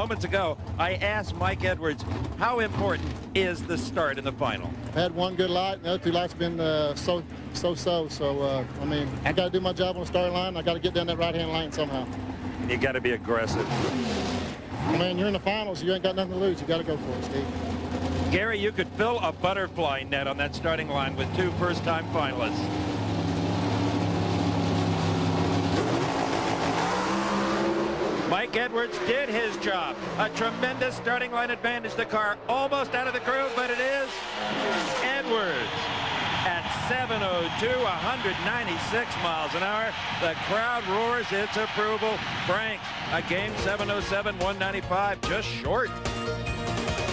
moments ago, I asked Mike Edwards, how important is the start in the final? I had one good light, and the other two lights have been so. I mean, I got to do my job on the starting line. I got to get down that right-hand lane somehow. You got to be aggressive. I mean, you're in the finals. You ain't got nothing to lose. You got to go for it, Steve. Gary, you could fill a butterfly net on that starting line with two first-time finalists. Mike Edwards did his job. A tremendous starting line advantage. The car almost out of the groove, but it is Edwards. At 7:02, 196 miles an hour. The crowd roars its approval. Franks, a game 7:07, 195, just short.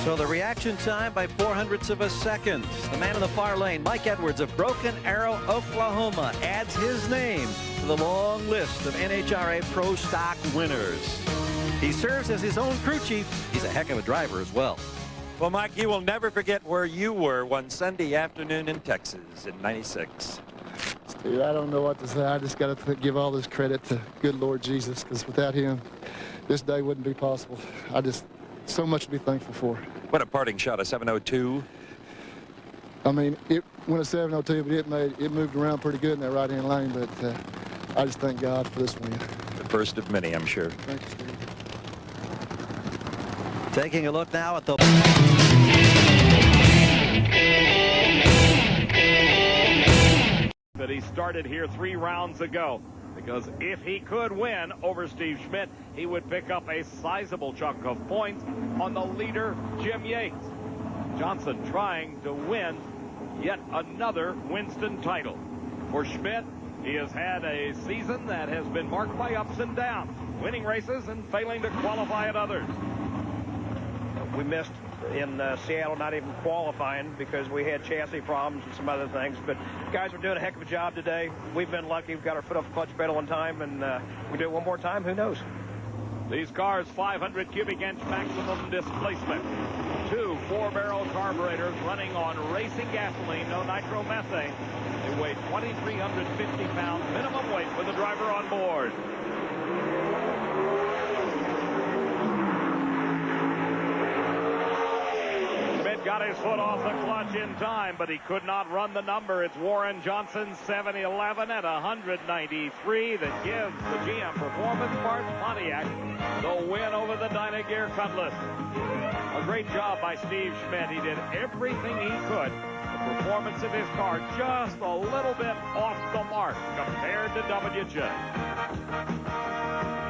So the reaction time by 0.04 of a second. The man in the far lane, Mike Edwards of Broken Arrow, Oklahoma, adds his name to the long list of NHRA Pro Stock winners. He serves as his own crew chief. He's a heck of a driver as well. Well, Mike, you will never forget where you were one Sunday afternoon in Texas in '96. Steve, I don't know what to say. I just got to give all this credit to good Lord Jesus, because without him, this day wouldn't be possible. So much to be thankful for. What a parting shot, a 7:02. I mean, it went a 7:02, but it moved around pretty good in that right-hand lane, but I just thank God for this win. The first of many, I'm sure. Thank you, Steve. Taking a look now at the... That he started here 3 rounds ago. Because if he could win over Steve Schmidt, he would pick up a sizable chunk of points on the leader, Jim Yates. Johnson trying to win yet another Winston title. For Schmidt, he has had a season that has been marked by ups and downs, winning races and failing to qualify at others. We missed in Seattle, not even qualifying because we had chassis problems and some other things. But guys are doing a heck of a job today. We've been lucky. We've got our foot off the clutch pedal in time, and we do it one more time. Who knows? These cars, 500 cubic inch maximum displacement. 2 4-barrel carburetors running on racing gasoline, no nitromethane. They weigh 2,350 pounds minimum weight with the driver on board. Got his foot off the clutch in time, but he could not run the number. It's Warren Johnson's 711 at 193 that gives the GM Performance Parts Pontiac the win over the Dynagear Cutlass. A great job by Steve Schmidt. He did everything he could. The performance of his car just a little bit off the mark compared to WJ.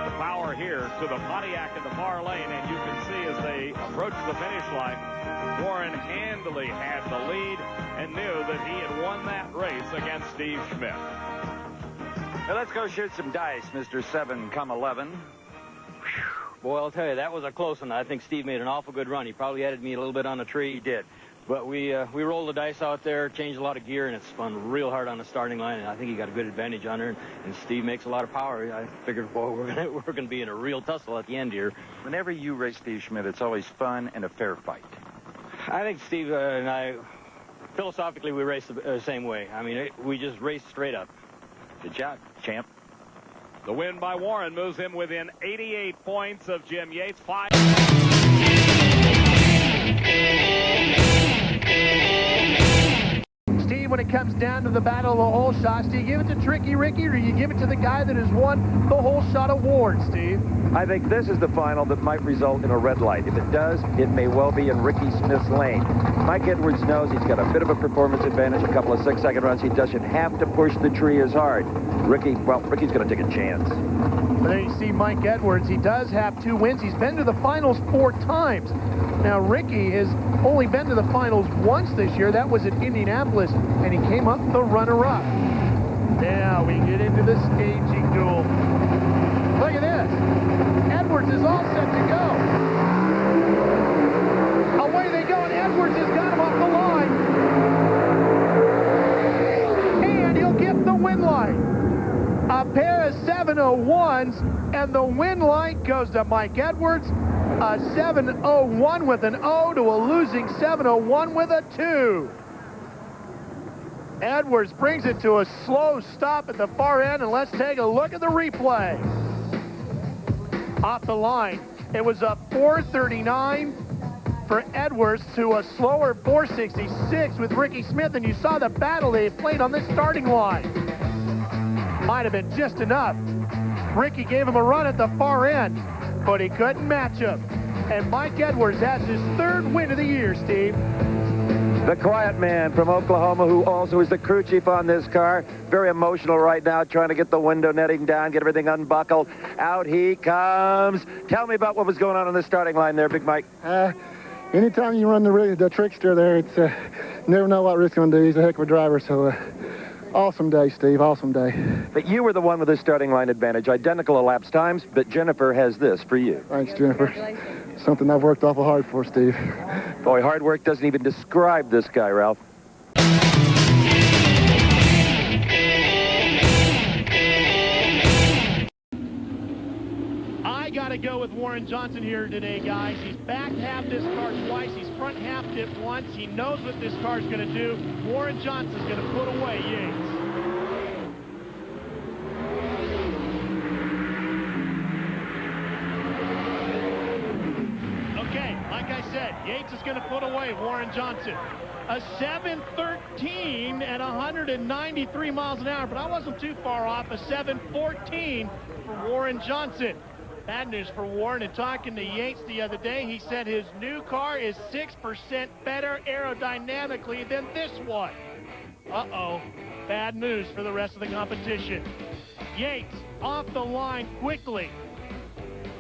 The power here to the Pontiac in the far lane, and you can see as they approach the finish line, Warren handily had the lead and knew that he had won that race against Steve Schmidt. Now let's go shoot some dice, Mr. 7-11. Boy, I'll tell you, that was a close one. I think Steve made an awful good run. He probably added me a little bit on the tree. He did. But we rolled the dice out there, changed a lot of gear, and it spun real hard on the starting line, and I think he got a good advantage on her, and Steve makes a lot of power. I figured, boy, we're gonna be in a real tussle at the end here. Whenever you race Steve Schmidt, it's always fun and a fair fight. I think Steve and I, philosophically, we race the same way. I mean, we just race straight up. Good job, champ. The win by Warren moves him within 88 points of Jim Yates. 5. Steve, when it comes down to the battle of the whole shots, do you give it to Tricky Ricky, or do you give it to the guy that has won the whole shot award, Steve? I think this is the final that might result in a red light. If it does, it may well be in Ricky Smith's lane. Mike Edwards knows he's got a bit of a performance advantage, a couple of 6-second runs. He doesn't have to push the tree as hard. Ricky's going to take a chance. But then you see Mike Edwards. He does have 2 wins. He's been to the finals 4 times. Now, Ricky has only been to the finals once this year. That was at Indianapolis, and he came up the runner-up. Now we get into the staging duel. Look at this. Edwards is all set to go. Away they go, and Edwards has got him off the line. And he'll get the win light. A pair of 701s, and the win light goes to Mike Edwards. A 701 with an O to a losing 701 with a 2. Edwards brings it to a slow stop at the far end, and let's take a look at the replay. Off the line, It was a 4:39 for Edwards to a slower 4:66 with Ricky Schmidt, and you saw the battle they played on this starting line. Might have been just enough. Ricky gave him a run at the far end, but he couldn't match him. And Mike Edwards has his 3rd win of the year, Steve. The quiet man from Oklahoma, who also is the crew chief on this car. Very emotional right now, trying to get the window netting down, get everything unbuckled. Out he comes. Tell me about what was going on the starting line there, Big Mike. Anytime you run the trickster there, it's never know what Rick's going to do. He's a heck of a driver, so awesome day, Steve, awesome day. But you were the one with the starting line advantage. Identical elapsed times, but Jennifer has this for you. Thanks, Jennifer. Something I've worked awful hard for, Steve. Boy, hard work doesn't even describe this guy, Ralph. I got to go with Warren Johnson here today, guys. He's back half this car twice. He's front half it once. He knows what this car's going to do. Warren Johnson's going to put away Yates. Okay, like I said, Yates is going to put away Warren Johnson. A 7:13 at 193 miles an hour, but I wasn't too far off. A 7:14 for Warren Johnson. Bad news for Warren. And talking to Yates the other day, he said his new car is 6% better aerodynamically than this one. Uh-oh. Bad news for the rest of the competition. Yates off the line quickly.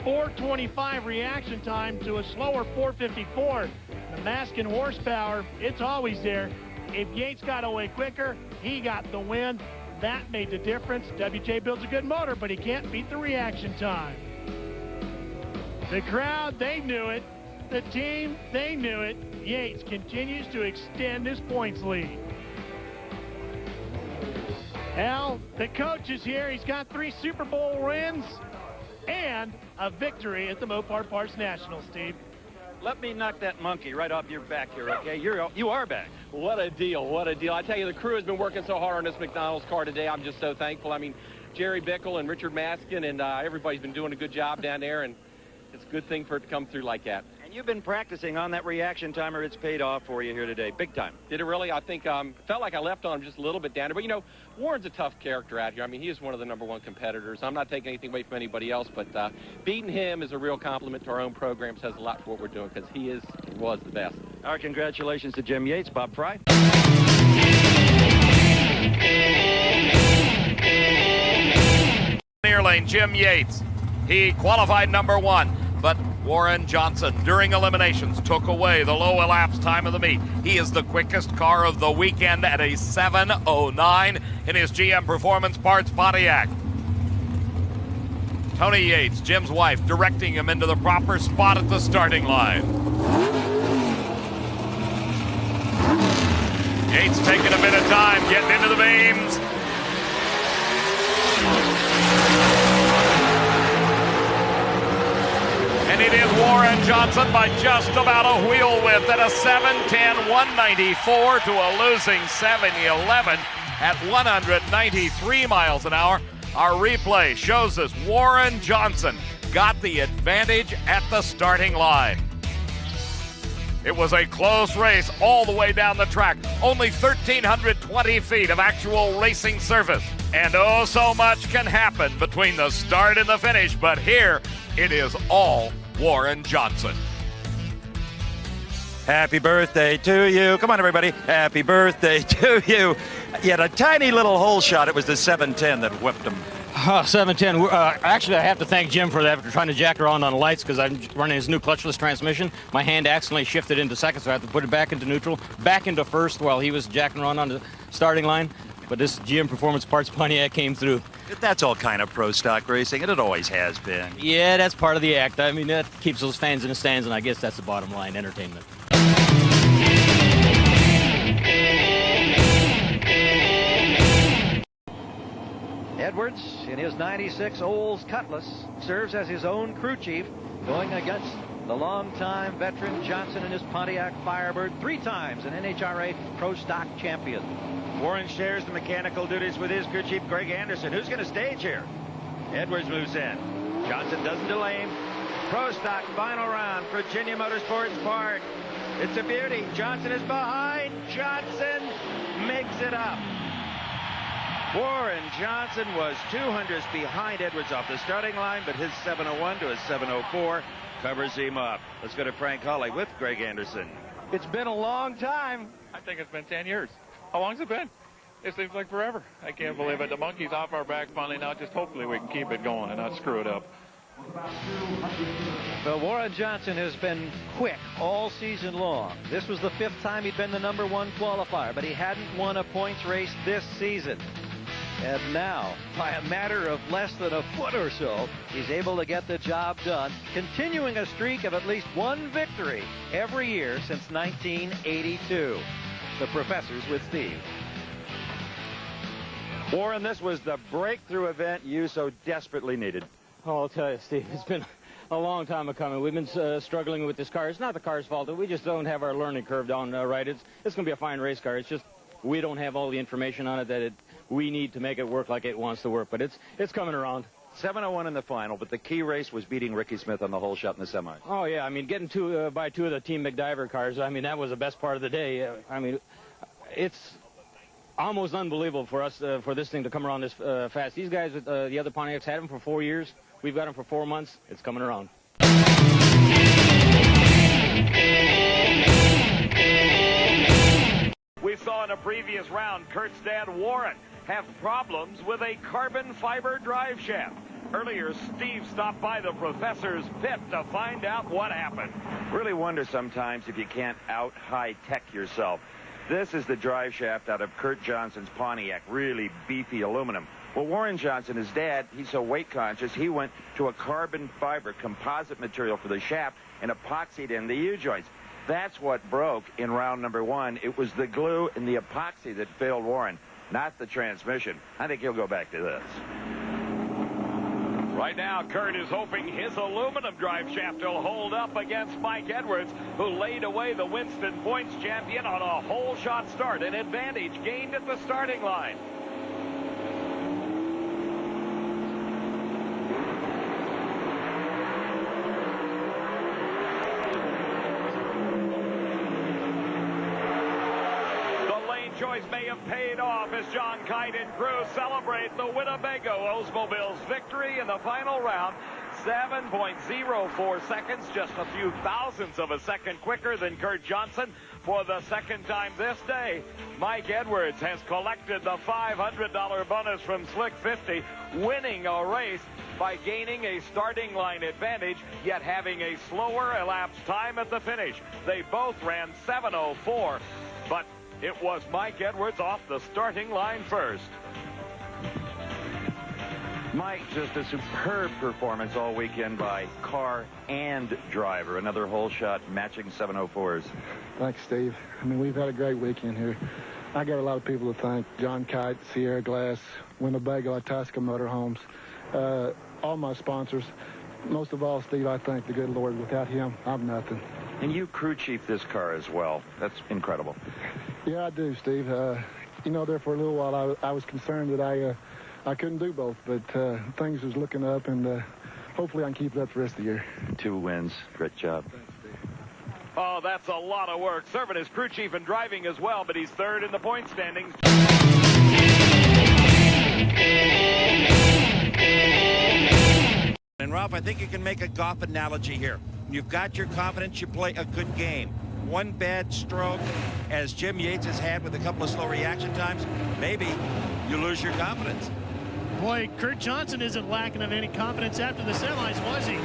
4:25 reaction time to a slower 4:54. The mask and horsepower, it's always there. If Yates got away quicker, he got the win. That made the difference. WJ builds a good motor, but he can't beat the reaction time. The crowd, they knew it. The team, they knew it. Yates continues to extend his points lead. Al, the coach is here. He's got 3 Super Bowl wins and a victory at the Mopar Parts National, Steve. Let me knock that monkey right off your back here, okay? You are back. What a deal, what a deal. I tell you, the crew has been working so hard on this McDonald's car today. I'm just so thankful. I mean, Jerry Bickle and Richard Maskin and everybody's been doing a good job down there, and it's a good thing for it to come through like that. And you've been practicing on that reaction timer. It's paid off for you here today, big time. Did it really? I think felt like I left on him just a little bit down there. But, you know, Warren's a tough character out here. I mean, he is one of the #1 competitors. I'm not taking anything away from anybody else, but beating him is a real compliment to our own program. Says a lot for what we're doing because he was the best. Our congratulations to Jim Yates. Bob Fry. Near lane, Jim Yates. He qualified #1, but Warren Johnson, during eliminations, took away the low elapsed time of the meet. He is the quickest car of the weekend at a 7:09 in his GM Performance Parts Pontiac. Tony Yates, Jim's wife, directing him into the proper spot at the starting line. Yates taking a bit of time, getting into the beams. And it is Warren Johnson by just about a wheel width at a 7:10, 194 to a losing 7:11 at 193 miles an hour. Our replay shows us Warren Johnson got the advantage at the starting line. It was a close race all the way down the track. Only 1,320 feet of actual racing surface. And oh, so much can happen between the start and the finish. But here, it is all Warren Johnson. Happy birthday to you. Come on, everybody. Happy birthday to you. You had a tiny little hole shot. It was the 710 that whipped him. 710. Actually, I have to thank Jim for that, after trying to jack her on the lights because I'm running his new clutchless transmission. My hand accidentally shifted into second, so I have to put it back into neutral, back into first while he was jacking her on the starting line. But this GM Performance Parts Pontiac came through. That's all kind of pro stock racing, and it always has been. Yeah, that's part of the act. I mean, that keeps those fans in the stands, and I guess that's the bottom line, entertainment. Edwards, in his 96 Olds Cutlass, serves as his own crew chief, going against the longtime veteran Johnson in his Pontiac Firebird, 3 times an NHRA Pro Stock champion. Warren shares the mechanical duties with his crew chief, Greg Anderson. Who's going to stage here? Edwards moves in. Johnson doesn't delay him. Pro Stock final round, Virginia Motorsports Park. It's a beauty. Johnson is behind. Johnson makes it up. Warren Johnson was 200ths behind Edwards off the starting line, but his 701 to his 704 covers him up. Let's go to Frank Hawley with Greg Anderson. It's been a long time. I think it's been 10 years. How long's it been? It seems like forever. I can't believe it. The monkey's off our back finally now. Just hopefully we can keep it going and not screw it up. Well, Warren Johnson has been quick all season long. This was the 5th time he'd been the #1 qualifier, but he hadn't won a points race this season. And now, by a matter of less than a foot or so, he's able to get the job done, continuing a streak of at least one victory every year since 1982. The Professors with Steve. Warren, this was the breakthrough event you so desperately needed. Oh, I'll tell you, Steve, it's been a long time coming. We've been struggling with this car. It's not the car's fault. We just don't have our learning curve down right. It's going to be a fine race car. It's just we don't have all the information on it that we need to make it work like it wants to work. But it's coming around. 701 in the final, but the key race was beating Ricky Smith on the whole shot in the semi. Oh, yeah. I mean, getting by two of the Team McIntyre cars, I mean, that was the best part of the day. I mean, it's almost unbelievable for us for this thing to come around this fast. These guys, the other Pontiacs, had them for 4 years. We've got them for 4 months. It's coming around. We saw in a previous round Kurt's dad Warren have problems with a carbon fiber drive shaft. Earlier, Steve stopped by the Professor's pit to find out what happened. Really wonder sometimes if you can't out high-tech yourself. This is the drive shaft out of Kurt Johnson's Pontiac, really beefy aluminum. Well, Warren Johnson, his dad, he's so weight conscious, he went to a carbon fiber composite material for the shaft and epoxied in the U-joints. That's what broke in round #1. It was the glue and the epoxy that failed Warren, not the transmission. I think he'll go back to this. Right now, Kurt is hoping his aluminum drive shaft will hold up against Mike Edwards, who laid away the Winston Points champion on a whole shot start, an advantage gained at the starting line. Choice may have paid off as John Kite and crew celebrate the Winnebago Oldsmobile's victory in the final round. 7.04 seconds, just a few thousandths of a second quicker than Kurt Johnson. For the second time this day, Mike Edwards has collected the $500 bonus from Slick 50, winning a race by gaining a starting line advantage, yet having a slower elapsed time at the finish. They both ran 7:04, but it was Mike Edwards off the starting line first. Mike, just a superb performance all weekend by car and driver. Another whole shot matching 704s. Thanks, Steve. I mean, we've had a great weekend here. I got a lot of people to thank. John Kite, Sierra Glass, Winnebago, Itasca Motorhomes, all my sponsors. Most of all, Steve, I thank the good Lord. Without him, I'm nothing. And you crew chief this car as well. That's incredible. Yeah, I do, Steve. You know, there for a little while, I was concerned that I couldn't do both, but things was looking up, and hopefully I can keep it up the rest of the year. 2 wins. Great job. Thanks, Steve. Oh, that's a lot of work. Serving as crew chief and driving as well, but he's third in the point standings. And Ralph, I think you can make a golf analogy here. You've got your confidence, you play a good game. One bad stroke, as Jim Yates has had with a couple of slow reaction times, maybe you lose your confidence. Boy, Kurt Johnson isn't lacking of any confidence after the semis, was he?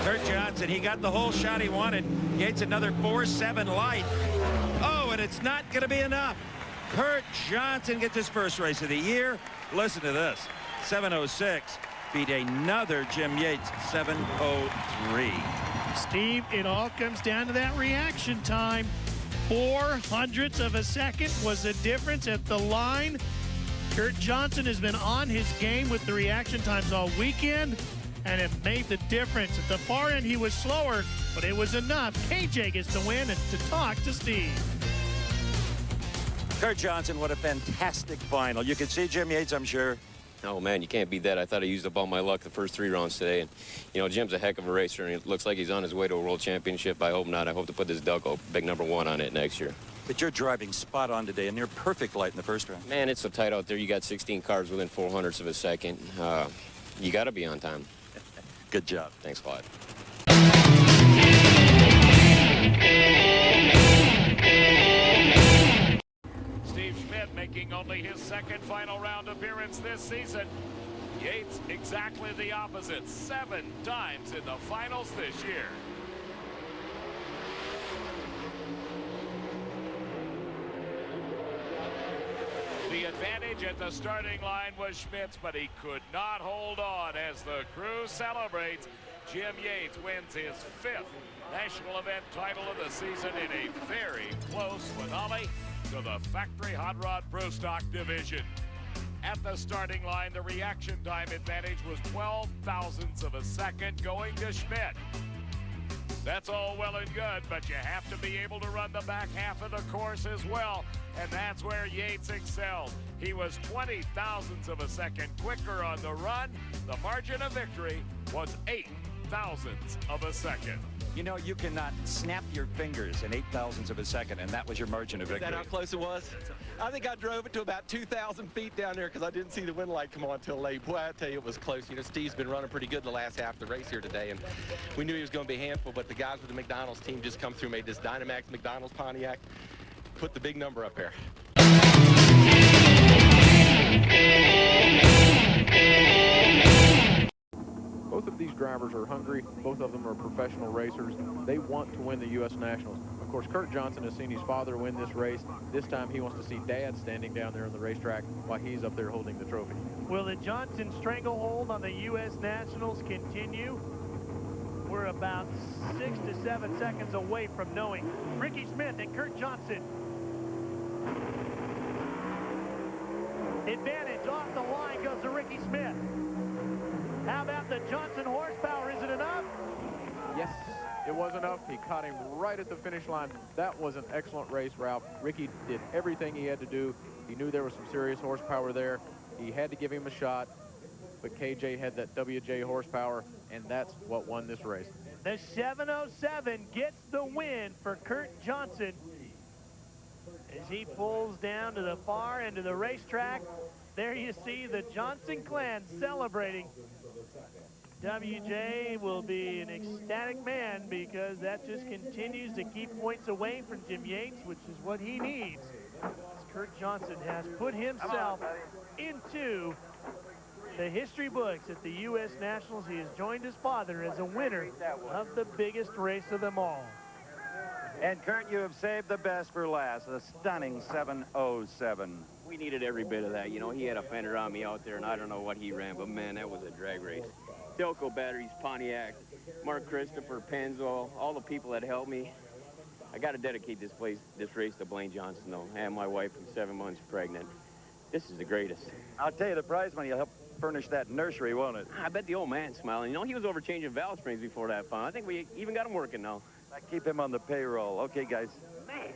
Kurt Johnson, he got the whole shot he wanted. Yates another 4-7 light. Oh, and it's not going to be enough. Kurt Johnson gets his first race of the year. Listen to this. 7:06 beat another Jim Yates 7:03. Steve, it all comes down to that reaction time. 0.04 of a second was the difference at the line. Kurt Johnson has been on his game with the reaction times all weekend, and it made the difference. At the far end, he was slower, but it was enough. KJ gets the win and to talk to Steve. Kurt Johnson, what a fantastic final. You could see Jim Yates, I'm sure, Oh, man, you can't beat that. I thought I used up all my luck the first 3 rounds today. And, you know, Jim's a heck of a racer, and it looks like he's on his way to a world championship. I hope not. I hope to put this Delco big #1 on it next year. But you're driving spot on today, a near perfect light in the first round. Man, it's so tight out there. You got 16 cars within 0.04 of a second. You got to be on time. Good job. Thanks a lot. Steve Schmidt making only his 2nd final round appearance this season. Yates exactly the opposite, 7 times in the finals this year. The advantage at the starting line was Schmidt's, but he could not hold on as the crew celebrates. Jim Yates wins his 5th national event title of the season in a very close finale to the Factory Hot Rod Pro Stock division. At the starting line, the reaction time advantage was 12 thousandths of a second going to Schmidt. That's all well and good, but you have to be able to run the back half of the course as well, and that's where Yates excelled. He was 20 thousandths of a second quicker on the run. The margin of victory was 8 thousandths of a second. You know, you cannot snap your fingers in 8 thousandths of a second, and that was your margin of victory. Is that how close it was? I think I drove it to about 2,000 feet down there because I didn't see the wind light come on until late. Boy, I tell you, it was close. You know, Steve's been running pretty good the last half of the race here today, and we knew he was going to be a handful, but the guys with the McDonald's team just come through, made this Dynamax McDonald's Pontiac, put the big number up there. Both of these drivers are hungry. Both of them are professional racers. They want to win the U.S. Nationals. Of course, Kurt Johnson has seen his father win this race. This time he wants to see Dad standing down there on the racetrack while he's up there holding the trophy. Will the Johnson stranglehold on the U.S. Nationals continue? We're about 6 to 7 seconds away from knowing. Ricky Schmidt and Kurt Johnson. Advantage off the line goes to Ricky Schmidt. How about the Johnson horsepower? Is it enough? Yes, it was enough. He caught him right at the finish line. That was an excellent race, Ralph. Ricky did everything he had to do. He knew there was some serious horsepower there. He had to give him a shot, but KJ had that WJ horsepower, and that's what won this race. The 707 gets the win for Kurt Johnson as he pulls down to the far end of the racetrack. There you see the Johnson clan celebrating. WJ will be an ecstatic man because that just continues to keep points away from Jim Yates, which is what he needs. As Kurt Johnson has put himself into the history books at the U.S. Nationals. He has joined his father as a winner of the biggest race of them all. And Kurt, you have saved the best for last, a stunning 707. We needed every bit of that. You know, he had a fender on me out there, and I don't know what he ran, but man, that was a drag race. Delco Batteries, Pontiac, Mark Christopher, Pennzoil, all the people that helped me. I got to dedicate this race to Blaine Johnson, though, and my wife, who's 7 months pregnant. This is the greatest. I'll tell you, the prize money will help furnish that nursery, won't it? I bet the old man's smiling. You know, he was over changing valve springs before that fun. I think we even got him working now. I keep him on the payroll. Okay, guys. Man.